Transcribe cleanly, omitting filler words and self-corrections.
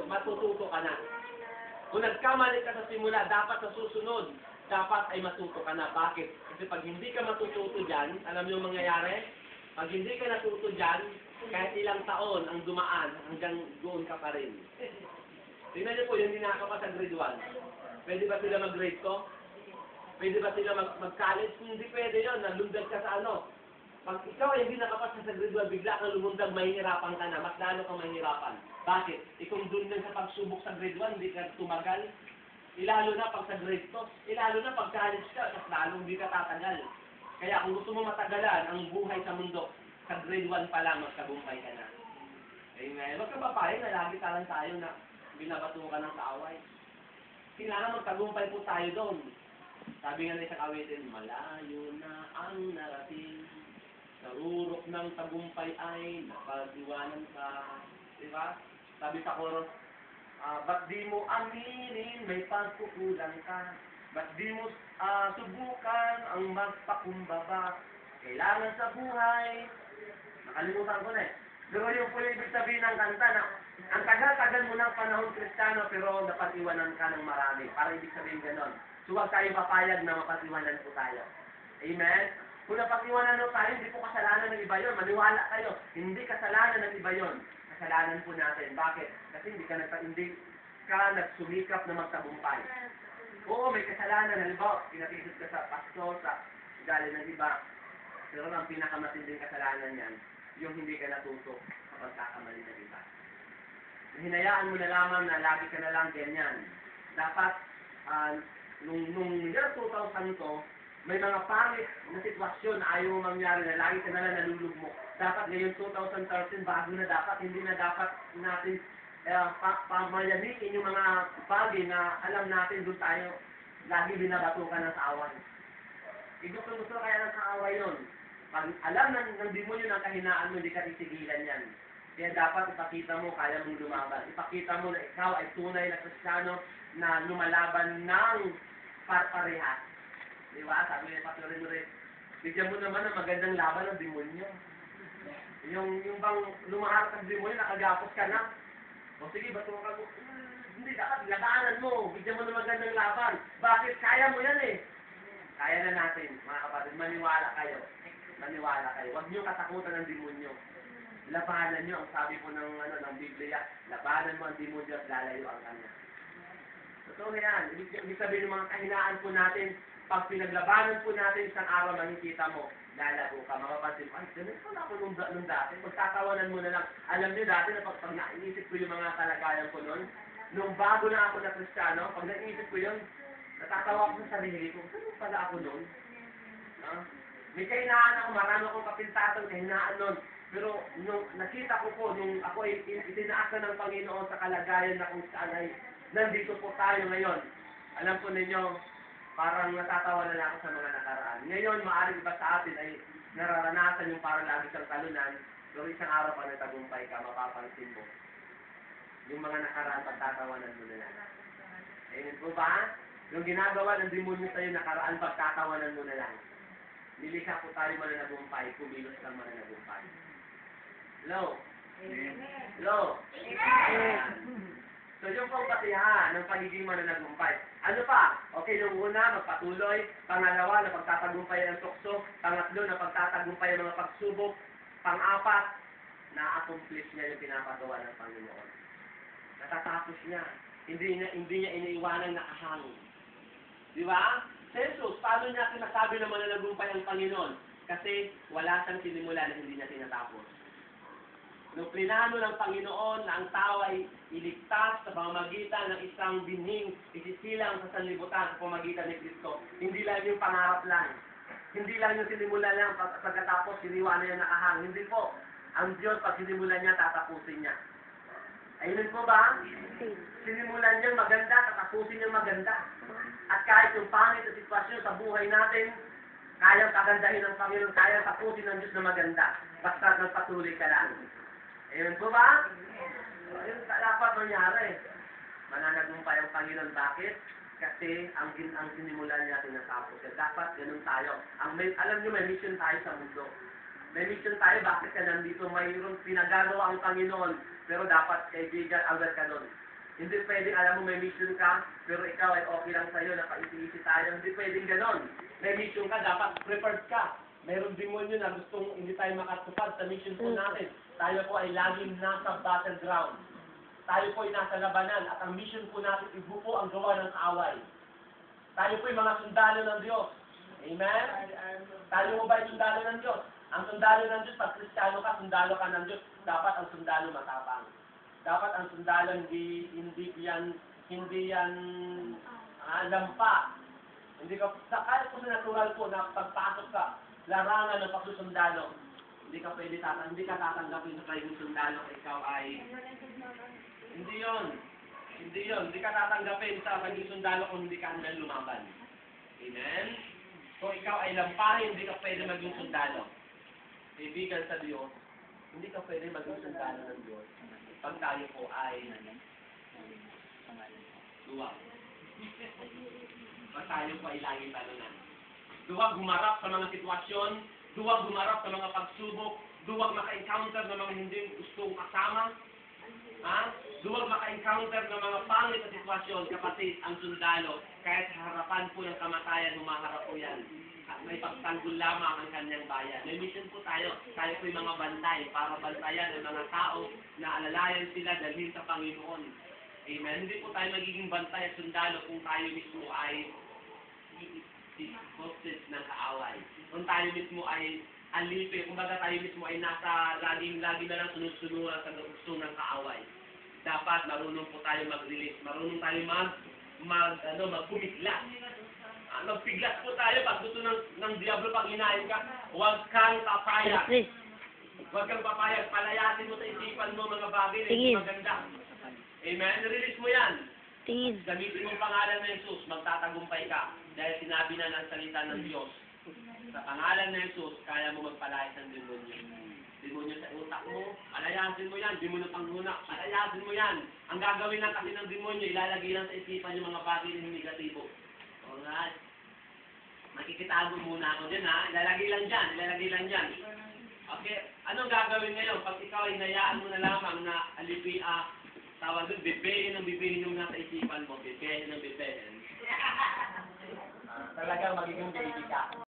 matututo ka na. Kung nagkamali ka sa simula, dapat sa susunod, dapat ay matuto ka na. Bakit? Kasi pag hindi ka matututo dyan, alam niyo ang mangyayari? Pag hindi ka natuto dyan, kahit ilang taon ang dumaan, hanggang doon ka pa rin. Tingnan niyo po, yung hindi nakakapasa sa grade 1. Pwede ba sila mag-grade 2? Pwede ba sila mag-college? Hindi pwede yun, nalundag ka sa ano. Pag ikaw ay hindi nakapasa sa grade 1, bigla kang lumundag, mahihirapan ka na, mas lalo kang mahihirapan. Bakit? Kung doon lang sa pagsubok sa grade 1, hindi ka tumagal. Ilalo na pag sa grade 2, ilalo na pag college ka, mas lalo hindi ka tatagal. Kaya kung gusto mo matagalan ang buhay sa mundo, sa grade 1 pa lang, magtagumpay ka na. Amen. Huwag ka papayag na lagi talang tayo na binabato ka ng kaaway. Kailangan magtagumpay po tayo doon. Sabi nga na isang awitin, malayo na ang narating, sa rurok ng tagumpay ay napag-iwanan ka. Diba? Sabi sa chorus, ba't di mo aminin may pagkukulang ka? Ba't di mo subukan ang magpakumbaba? Kailangan sa buhay, nakalimutan ko na eh. Pero yung po yung ibig sabihin ng kanta na, ang tagal-tagal mo ng panahon Kristiyano pero napag-iwanan ka ng marami. Para ibig sabihin ganon. So huwag tayo papayag na mapag-iwanan po tayo. Amen? Kung napag-iwanan mo tayo, hindi po kasalanan ng iba yun. Maniwala kayo, hindi kasalanan ng iba yun. Kasalanan po natin. Bakit? Kasi hindi ka nagsumikap na magtagumpay. Oo, may kasalanan. Halimbawa, pinatisod ka sa pastor, sa galing ng iba. Pero ang pinakamatinding kasalanan niyan, yung hindi ka natuto sa pagkakamali ng iba. Hinayaan mo na lamang na lagi ka na lang ganyan. Dapat, nung year 2000 to, may mga pangit na sitwasyon na ayaw mo mangyari na lagi ka na lang nalulugmok. Dapat ngayon 2013, bago na dapat, hindi na dapat natin pamayaniin yung mga bagay na alam natin doon tayo lagi binabatukan ng kaaway. Gusto kaya ng kaaway yun. Pag alam ng demonyo ng kahinaan mo, hindi ka titigilan yan. Kaya dapat ipakita mo, kaya mong lumaban. Ipakita mo na ikaw ay tunay na Kristiyano na lumalaban ng parehas. Diba? Sabi ni Pastor Rinure, bigyan mo naman ng magandang laban ng demonyo. Yung bang lumaharap ng demonyo, nakagapos ka na. O sige, ba't ka mo? Hindi, dapat labanan mo. Bigyan mo ng magandang laban. Bakit? Kaya mo yan eh. Kaya na natin, mga kapatid. Maniwala kayo. Maniwala kayo. Huwag niyo katakutan ng demonyo. Labanan niyo, ang sabi po ng Biblia, labanan mo ang demonyo at lalayo ang kanya. Totoo yan. Ibig sabihin ng mga kahinaan po natin, pag pinaglabanan po natin isang araw, makikita mo, lalago ka, mapapansin, ay, ganun pala ako nung dati. Pagtatawanan mo na lang. Alam niyo dati na pag naisip ko yung mga kalagayan ko noon, nung bago na ako na Kristiyano, pag naisip ko yun, natatawa ko sa sarili ko, ganun pala ako noon. May kahinaan ako, marami akong kapintasan, kahinaan noon. Pero nung nakita ko po, nung ako ay itinaasa ng Panginoon sa kalagayan na kung saan ay nandito po tayo ngayon. Alam po ninyo, parang natatawa na lang ako sa mga nakaraan. Ngayon, maaaring iba sa atin ay nararanasan yung parang lagi siyang talunan, pero isang araw pa nagtagumpay ka, mapapansin mo. Yung mga nakaraan, pagtatawanan mo na lang. Ayun po ba? Yung ginagawa ng demonyo sa'yo nakaraan, pagtatawanan mo na lang. Nilikha po tayo mananagumpay, kumilos lang mananagumpay. Hello? Hello? So yung pong kasiyahan ng pagiging mananagumpay. Ano pa? Okay, yung una, magpatuloy. Pangalawa, na pagtatagumpay ng tukso. Pangatlo, na pagtatagumpay ng mga pagsubok. Pang-apat, na-accomplish niya yung pinapagawa ng Panginoon. Natatapos niya. Hindi niya iniiwanang nakahangin. Di ba? Jesus, paano niya sinasabi na mananagumpay ang Panginoon? Kasi wala siyang sinimula na hindi niya tinatapos. Nung plinano ng Panginoon na ang tao ay iligtas sa pamamagitan ng isang binhing isisilang sa sanlibutan sa pamamagitan ni Kristo, hindi lang yung pangarap lang. Hindi lang yung sinimula lang pagkatapos siniwa na yung nakahang. Hindi po. Ang Diyos pag sinimula niya, tatapusin niya. Ayun po ba? Sinimulan niyang maganda, tatapusin niyang maganda. At kahit yung pangit na sitwasyon sa buhay natin, kayang kagandahin ng Panginoon, kayang tapusin ng Diyos na maganda. Basta nagpatuloy ka lang. Ayun po ba? Ayun dapat mangyari. Mananagumpay ang Panginoon. Bakit? Kasi ang sinimulan niya tinatapos. Dapat ganun tayo. Alam niyo, may mission tayo sa mundo. May mission tayo. Bakit ka nandito? Mayroong pinagagawa ang Panginoon. Pero dapat, kaibigan, agad ka doon. Hindi pwedeng, alam mo, may mission ka, pero ikaw ay okay lang sa'yo, nakaisi-isi tayo. Hindi pwedeng ganon. May mission ka, dapat prepared ka. Mayroong demonyo na gustong hindi tayo makatupad sa mission po natin. Tayo po ay laging nasa battleground. Tayo po ay nasa labanan at ang mission po natin, ibupo ang gawa ng kaaway. Tayo po ay mga sundalo ng Diyos. Amen? Tayo mo ba ay sundalo ng Diyos? Ang sundalo ng Diyos, pag Kristiyano ka, sundalo ka ng Diyos, dapat ang sundalo matapang. Dapat ang sundalo hindi yan lampa. Hindi ka, kahit po sa natural po na pagpasok ka, larangan ng pagsusundalo, hindi ka tatanggapin sa kayong sundalo, ikaw ay, hindi yon. Hindi ka tatanggapin sa kayong sundalo kung hindi ka hanggang lumaban. Amen? Kung ikaw ay lampahin, hindi ka pwede maging sundalo. Kaibigan sa Diyos, hindi ka pwede maging sundalo ng Diyos pag tayo po ay duwag. Pag tayo po ay laging talunan. Duwag humarap sa mga sitwasyon, duwag humarap sa mga pagsubok, duwag maka-encounter ng mga hindi gustong kasama, duwag maka-encounter ng mga pangit na sitwasyon, kapatid, ang sundalo, kahit sa harapan po ng kamatayan, humaharap po yan. At may pagtanggol lamang ang kanyang bayan. May mission po tayo po yung mga bantay, para bantayan ang mga tao na alalayan sila dalhin sa Panginoon. Amen? Hindi po tayo magiging bantay at sundalo kung tayo mismo ay hostage ng kaaway. Kung tayo mismo ay alipi, kung baga tayo mismo ay nasa lagi na lang sunod-sunod sa gusto ng kaaway. Dapat marunong po tayo mag-release, marunong tayo magpumiglas. Magpiglas po tayo pag gusto ng Diablo pag hinahin ka, huwag kang papayag. Huwag kang papayag, palayasin mo sa isipan mo mga bagay na hindi maganda. Amen? Release mo yan. Gamitin mo ang pangalan ng Jesus, magtatagumpay ka. Dahil sinabi na ng salita ng Diyos. Sa pangalan ng Jesus, kaya mo magpalayas ng demonyo. Demonyo sa utak mo, palayasin mo yan. Demonyo panghuna, palayasin mo yan. Ang gagawin lang kasi ng demonyo, ilalagay lang sa isipan yung mga bagay na negatibo. Alright? Makikitago muna ako dyan, ha? Ilalagay lang dyan. Okay, anong gagawin ngayon? Pag ikaw ay nayaan mo na lamang na tawag doon, bibehin yung nasa isipan mo, bibehin. Talagang magiging baby ka.